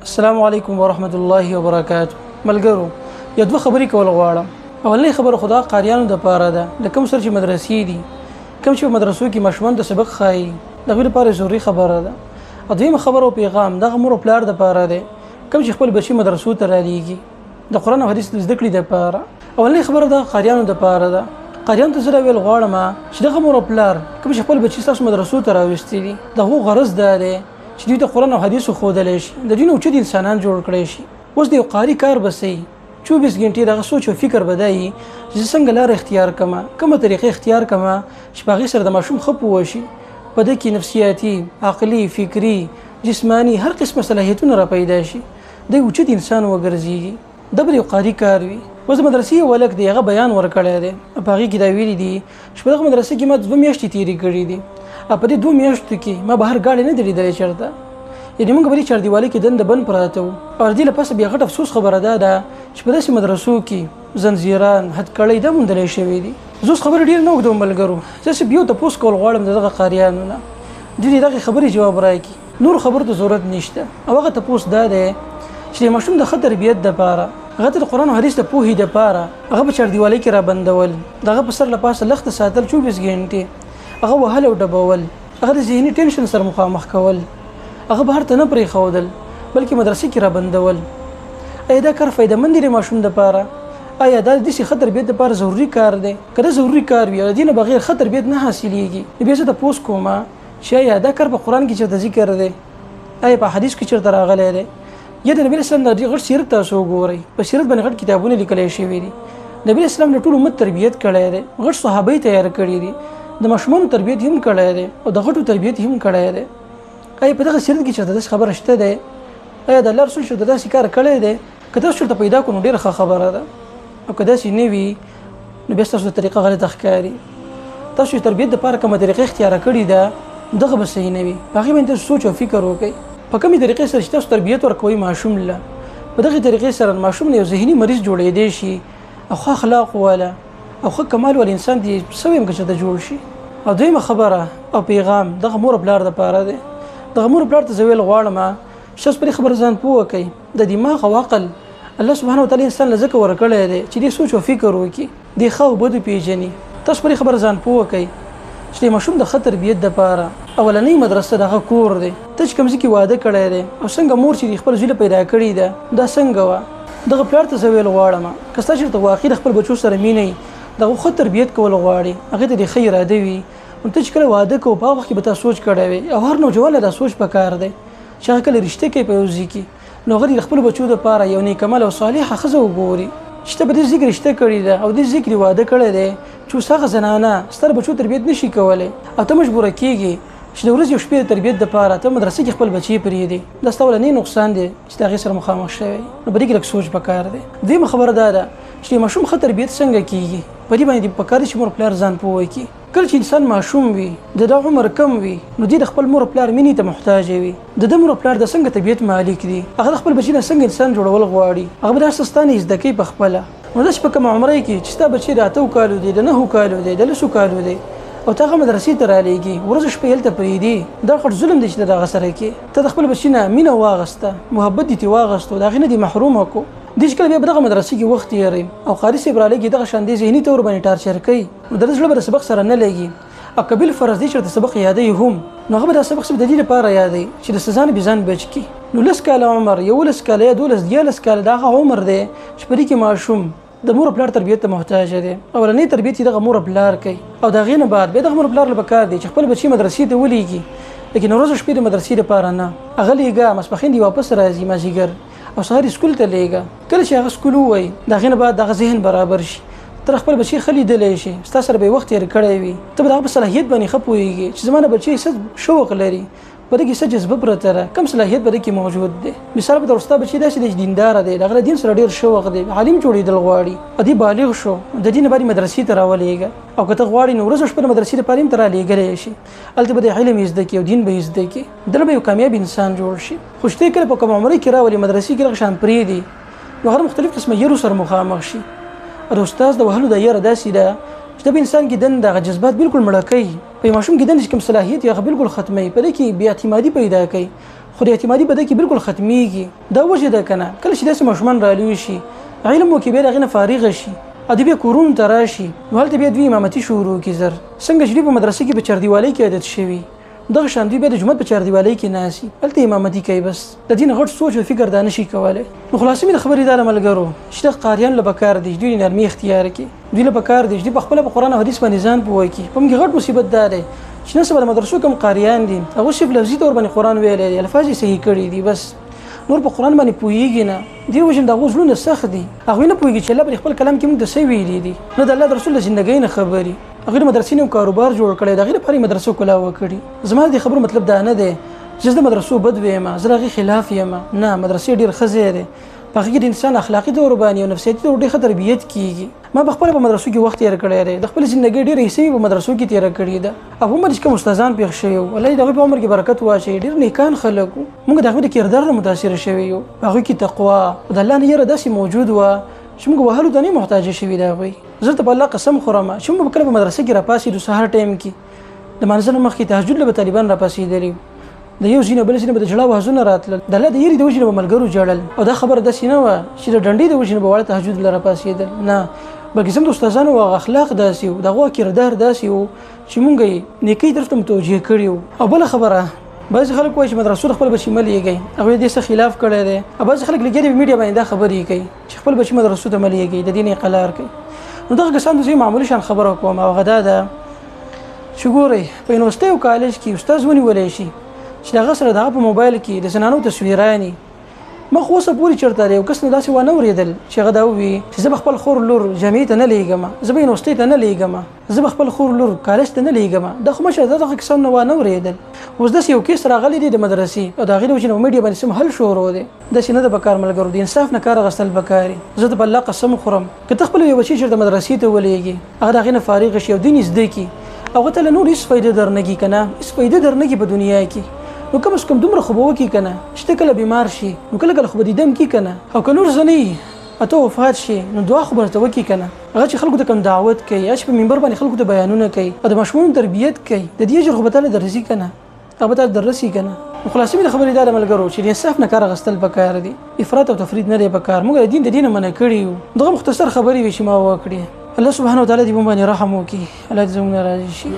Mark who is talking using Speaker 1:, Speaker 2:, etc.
Speaker 1: السلام علیکم ورحمت الله وبرکاته. ملګرو یو دوه خبرې کول غواړم. اولنې خبره خدا قاریانو د پاره ده، لکه سر چې مدرسې دي، کوم چې مدرسو کې ماشومان د سبق خایي، دغه لپاره ضروري خبره ده. او دویمه خبره او پیغام دغه مور او پلار د پاره ده، کوم چې خپل بچي مدرسو ته رالیږي د قرآن او حدیث د زده کړې د پاره. اولنې خبره ده قاریانو د پاره ده. قاریانو ته زه ویل غواړم چې دغه مور او پلار کوم چې خپل بچي تاسو مدرسو ته راوستي دي، دغه غرض ده چې دوی ته قرآن او حدیث خودلی شي، د دوی نه اوچت انسانان جوړ کړی شي. اوس د یو قاري کار بسې 24 غنټې دغه سوچ او فکر بدایي چې څنګه لار اختیار کما، کومه طریقه اختیار کما چې په هغې سره د ماشوم ښه پوه شي، په ده کې نفسیاتي، عقلي، فکري، جسماني هر قسمه صلاحیتونه را پیدا شي، دی اوچت انسان وګرځېږي. دا به د یو قاري کار وي. اوس د مدرسې یو هلک دی، هغه بیان ورکړی دی، په هغې کې دا ویلي دي چې په دغه مدرسې کې ما 2 میاشتې تېرې کړي دي، په دې 2 میاشتو کې ما بهر ګاډی نه دی لیدلی چېرته، یعنې موږ په دې چاردیوالۍ کې دنده بند پراته وو. او د دې له پاسه بیا غټ افسوس خبره دا ده چې په داسې مدرسو کې زنځیران، هتکړۍ دا موندلی شوي دي. زه اوس خبرې ډېر نه اوږدوم ملګرو، زه صرف یو تپوس کول غواړم د دغه قاریانو نه، دوی د دغې خبرې جواب راکړي، نور خبرو ته ضرورت نشته. او هغه تپوس دا دی چې د ماشوم د ښه تربیت دپاره، هغه ته د قرآن او حدیث د پوهې دپاره هغه په چاردیوالۍ کې را بندول، دغه په سر له پاسه لخته ساتل 24 غنټې، هغه وهل او ډبول، هغه د ذهني ټینشن سره مخامخ کول، هغه بهر ته نه پرېښودل بلکې مدرسې کې را بندول. آیا دا کار فایدهمند دی د ماشوم دپاره؟ آیا دا د داسې ښه تربیت دپاره ضروري کار دی؟ که دا ضروري کار وي او د دې نه بغیر ښه تربیت نه حاصلېږي، نو بیا زه تپوس کوم چې آیا دا کار په قرآن کې چېرته ذکر دی؟ آیا په حدیث کې چېرته راغلی دی؟ یا د نبي اسلام د غټ سیرت تاسو وګورئ، په سیرت باندې غټ کتابونه لیکلی شوي دي. نبي اسلام د ټول امت تربیت کړی دی، غټ صحابه یې تیار کړي دي، د ماشومانو تربیت هم کړی دی او د غټو تربیت هم کړی دی. آیا په دغه سیرت کې چېرته داسې خبره شته دی؟ آیا د الله رسول چېرته داسې کار کړی دی؟ که تاسو چېرته پیدا کړو نو ډېره ښه خبره ده، او که داسې نه وي نو بیا ستاسو د طریقه غلطه ښکاري. تاسو چې تربیت دپاره کومه طریقه اختیاره کړې ده دغه به صحیح نه وي، په هغې باندې تاسو سوچ او فکر وکړئ. په کومې طریقې سره چې تاسو تربیت ورکوئ ماشوم له، په دغې طریقې سره ماشوم نه یو ذهني مریض جوړېدی شي او ښه اخلاق والا او ښه کمال والا انسان دې سوی هم که چېرته جوړ شي. او دویمه خبره او پیغام دغه مور او پلار دپاره دی. دغه مور او پلار ته زه ویل غواړم چې تاسو پرې خبره ځان پوه کړئ. د دماغ او عقل الله سبحانه وتعالی انسان له ځکه ورکړی دی چې دې سوچ او فکر وکړي، دې ښه او بدو پېژني. تاسو پرې خبره ځان پوه کړئ چې د ماشوم د ښه تربیت دپاره اولنۍ مدرسه دغه کور دی. ته چې کوم ځای کې واده کړی دی او څنګه مور چې خپل زوی پیدا کړې ده دا څنګه وه، دغه پلار ته زه ویل غواړم که ستا چېرته واقعي د خپل بچو سره مینه وي، دغه ښه تربیت کول غواړي، هغې ته دې ښه اراده وي، نو ته چې کله واده کوو په هغه وخت کې به تا سوچ کړی وي. او هر نوجوان له دا سوچ پکار دی چې هغه کله رشته کوي په یو ځای کې، نو هغه د خپلو بچو دپاره یو نیکعمله او صالحه ښځه وګوري چې ته په دې ځای کې رشته کړې ده او دې ځای کې واده کړی دی چې اوس هغه زنانه ستا د بچو تربیت نشي کولی او ته مجبوره کېږي چې د ورځې یو شپې د تربیت دپاره ته مدرسې کې خپل بچي پرېږدې. دا ستا اولنی نقصان دی چې د هغې سره مخامخ شوی، نو په دې کې لږ سوچ پکار دی. دویمه خبره دا ده چې د ماشوم ښه تربیت څنګه کېږي، په دې باندې پکار دی چې مور پلار ځان پوه کړي. کله چې انسان ماشوم وي، د ده عمر کم وي، نو دی د خپل مور پلار مینې ته محتاج وي. د ده مور پلار د څنګه طبیعت مالک دي، هغه د خپل بچي نه څنګه انسان جوړول غواړي، هغه به دا څه ستا نه زده کوي په خپله. نو داسې په کومه عمره کې چې ستا بچي د 8 کالو دی، د 9 کالو دی، د 10 کالو دی او ته هغه مدرسې ته رالیږي، ورځ شپې هلته پرېږدي، دا غټ ظلم دی چې ته د هغه سره کوې. ته د خپل بچي نه مینه واغسته، محبت دې ترې واغستو، د هغې نه دې محرومه کړو. دې چې کله بیا په دغه مدرسې کې وخت تېروي او قاري صاحب رالیږي دغه شان دې ذهني طور باندې ټارچر کوي، نو د ده زړه به د سبق سره نه لګي. او که بالفرض دی چېرته سبق یادوي هم، نو هغه به دا سبق صرف د دې لپاره یادوي چې د سزا نه بې ځان بچ کړي. نو 10 کاله عمر، 11 کاله یا 12 14 کاله دا هغه عمر دی چې په دې کې ماشوم د مور او پلار تربیت ته محتاج دی. اولنۍ تربیت یې دغه مور او پلار کوي، او د هغې نه بعد بیا دغه مور او پلار له پکار دی چې خپل بچي مدرسې ته ولیږي، لیکن ورځ شپې د مدرسې دپاره نه، هغه لیږه، ماسپښین دې واپس راځي مازدیګر او سهار سکول ته لیږه. کله چې هغه سکول ووایي د هغې نه بعد دغه ذهن برابر شي، تر خپل بچي ښه لیدلی شي، ستا سره به یې وخت تېر کړی وي، ته به د هغه په صلاحیت باندې ښه پوهېږي چې زما نه بچی څه شوق لري، په دې کې څه جذبه پرته ده، کوم صلاحیت په دې کې موجود دی. مثال په طور ستا بچی داسې دی چې دینداره دی، د هغه له دین سره ډېر شوق دی، عالم جوړېدل غواړي، او دی بالغ شو، د دې نه بعد یې مدرسې ته راولېږه. او که ته غواړې نو ورځ شپه د مدرسې دپاره هم ته رالېږلی شي، هلته به د علم یې زده کړي او دین به یې زده کړي، دله به یو کامیاب انسان جوړ شي. خو چې ته کله په کومه عمرۍ کې راولې مدرسې کې لږ شان پرېږدي، نو هغه مختلف قسمه یرو سره مخامخ شي. د استاد د وهلو د یره داسې ده چې د انسان کې دغه جذبات بالکل مړه کوي، په ماشوم کې د کوم صلاحیت یا بالکل ختمي، په دې کې بې اعتمادي پیدا کوي، خو د اعتمادي بده کې بالکل ختميږي دا وجه ده کنه کله چې داسې مشمن را لوي شي علم وکي به دغه فارغ شي ادبي کورون تراشي ولته بیا دوی امامتي شروع کی زر څنګه چې په مدرسې کې په چردیوالۍ کې عادت شوی دغه شان دوی به د جمعه په چردیوالۍ کې ناسي ولته امامتي کوي بس د دین غټ سوچ او فکر دانه شي کوله نو خلاصې مې خبرې دار ملګرو چې د قاریان له بکار دي دوی نرمي اختیار کی دوی له بکار دي چې په خپل قرآن او حدیث باندې ځان پوي کی په موږ غټ مصیبت ده چې نن سبا مدرسو کوم قاریان دي هغه شپ لفظي تور باندې قرآن ویلې الفاظ یې صحیح کړی دي بس نور په قرآن باندې پوهیږي نه دی وجه د غوښلونه سخت دي هغه نه پوهیږي چې الله په خپل کلام کې موږ د څه ویلي دي نو د الله رسول ژوندۍ نه خبري هغه مدرسې نو کاروبار جوړ کړي دا غیر لپاره مدرسو کولا وکړي زما د خبرو مطلب دا نه دی چې د مدرسو بد ویم زه هغه خلاف یم نه مدرسې ډیر خزه ده په هغه د انسان اخلاقی دور باندې او نفسیتي دور ډیره تربیت کیږي ما په خپل په مدرسو کې وخت تیر کړی دی د خپل ژوندۍ ډیر حصے په مدرسو کې تیر کړی ده ابو مدرس کوم استادان پیښ شوی ولې دغه په عمر کې برکت واچي ډیر نیکان خلک موږ دغه د کردار متاثر شوی یو هغه کې تقوا د الله نه یره داسې موجود و چې موږ وهلو ته نه محتاج شوی دا وي زه ته په الله قسم خورم چې موږ کله په مدرسې کې را پاسې د سحر ټایم کې د منځنه مخکې تهجد له طالبان را پاسې دري د یو ځینې بل ځینې د جړا وازونه راتل د الله د یری د وجنه ملګرو جړل او دا خبر د سینه و چې د ډنډې د وجنه په وړه تهجد لره پاسېدل نه بلکې زموږ استادانو او اخلاق داسي او دغه کردار داسي او چې مونږ نیکی طرف ته متوجه کړیو او بل خبره بعض خلک وایي چې مدرسو خپل بچی مليږي هغه دې څه خلاف کړی دی بعض خلک لګي د میډیا باندې دا خبرې کوي چې خپل بچی مدرسو ته مليږي د دین قلار کوي نو دغه کسان د معمولی شان خبره کوم او غدا ده چې ګوري په یونیورسيټي او کالج کې استاد ونیولې شي چې دغه سره دغه په موبایل کې د زنانو تصویرانی مخ وسه پوری چرته دی او کس نه داسې و نه ورېدل چې هغه دا وي چې زه خپل خور لور جامعې ته نه لیږم زه به یونیورسيټي ته نه لیږم زه خپل خور لور کالج ته نه لیږم د خو مشه دغه کسان نه و نه ورېدل اوس داسې یو کیس راغلی دی د مدرسې او د هغې د وجې نه میډیا باندې سم حل شروع دی داسې نه د بکار ملګرو د انصاف نه کار اخیستل پکار زه ته په الله قسم خورم که ته خپل یو بچی چېرته مدرسې ته ولېږي هغه د هغې نه فارغ شي او دین زده کړي هغه ته له نور هېڅ فایده درنکړي که نه هېڅ فایده درنکړي په دنیا کې نو کم از کم دومره خو به وکړي که نه چې ته کله بیمار شي نو کله کله خو به دیدم کړي که نه او که نور زه اته وفات شي نو دعا خو به ورته وکړي که نه هغه چې خلکو ته کوم دعوت کوي یا چې په منبر باندې خلکو ته بیانونه کوي او د ماشومانو تربیت کوي د دې اجر خو به تاله درځي که نه هغه به تاله دررسي که نه نو خلاصې مې د خبرې دا ملګرو چې د انصاف نه کار اخیستل پکار دي افراط او تفرید نه دی پکار موږ د دین منع کړي یو دغه مختصر خبرې وي چې ما وکړې الله سبحانه وتعالی دې موږ باندې رحم وکړي الله دې زموږ راضي شي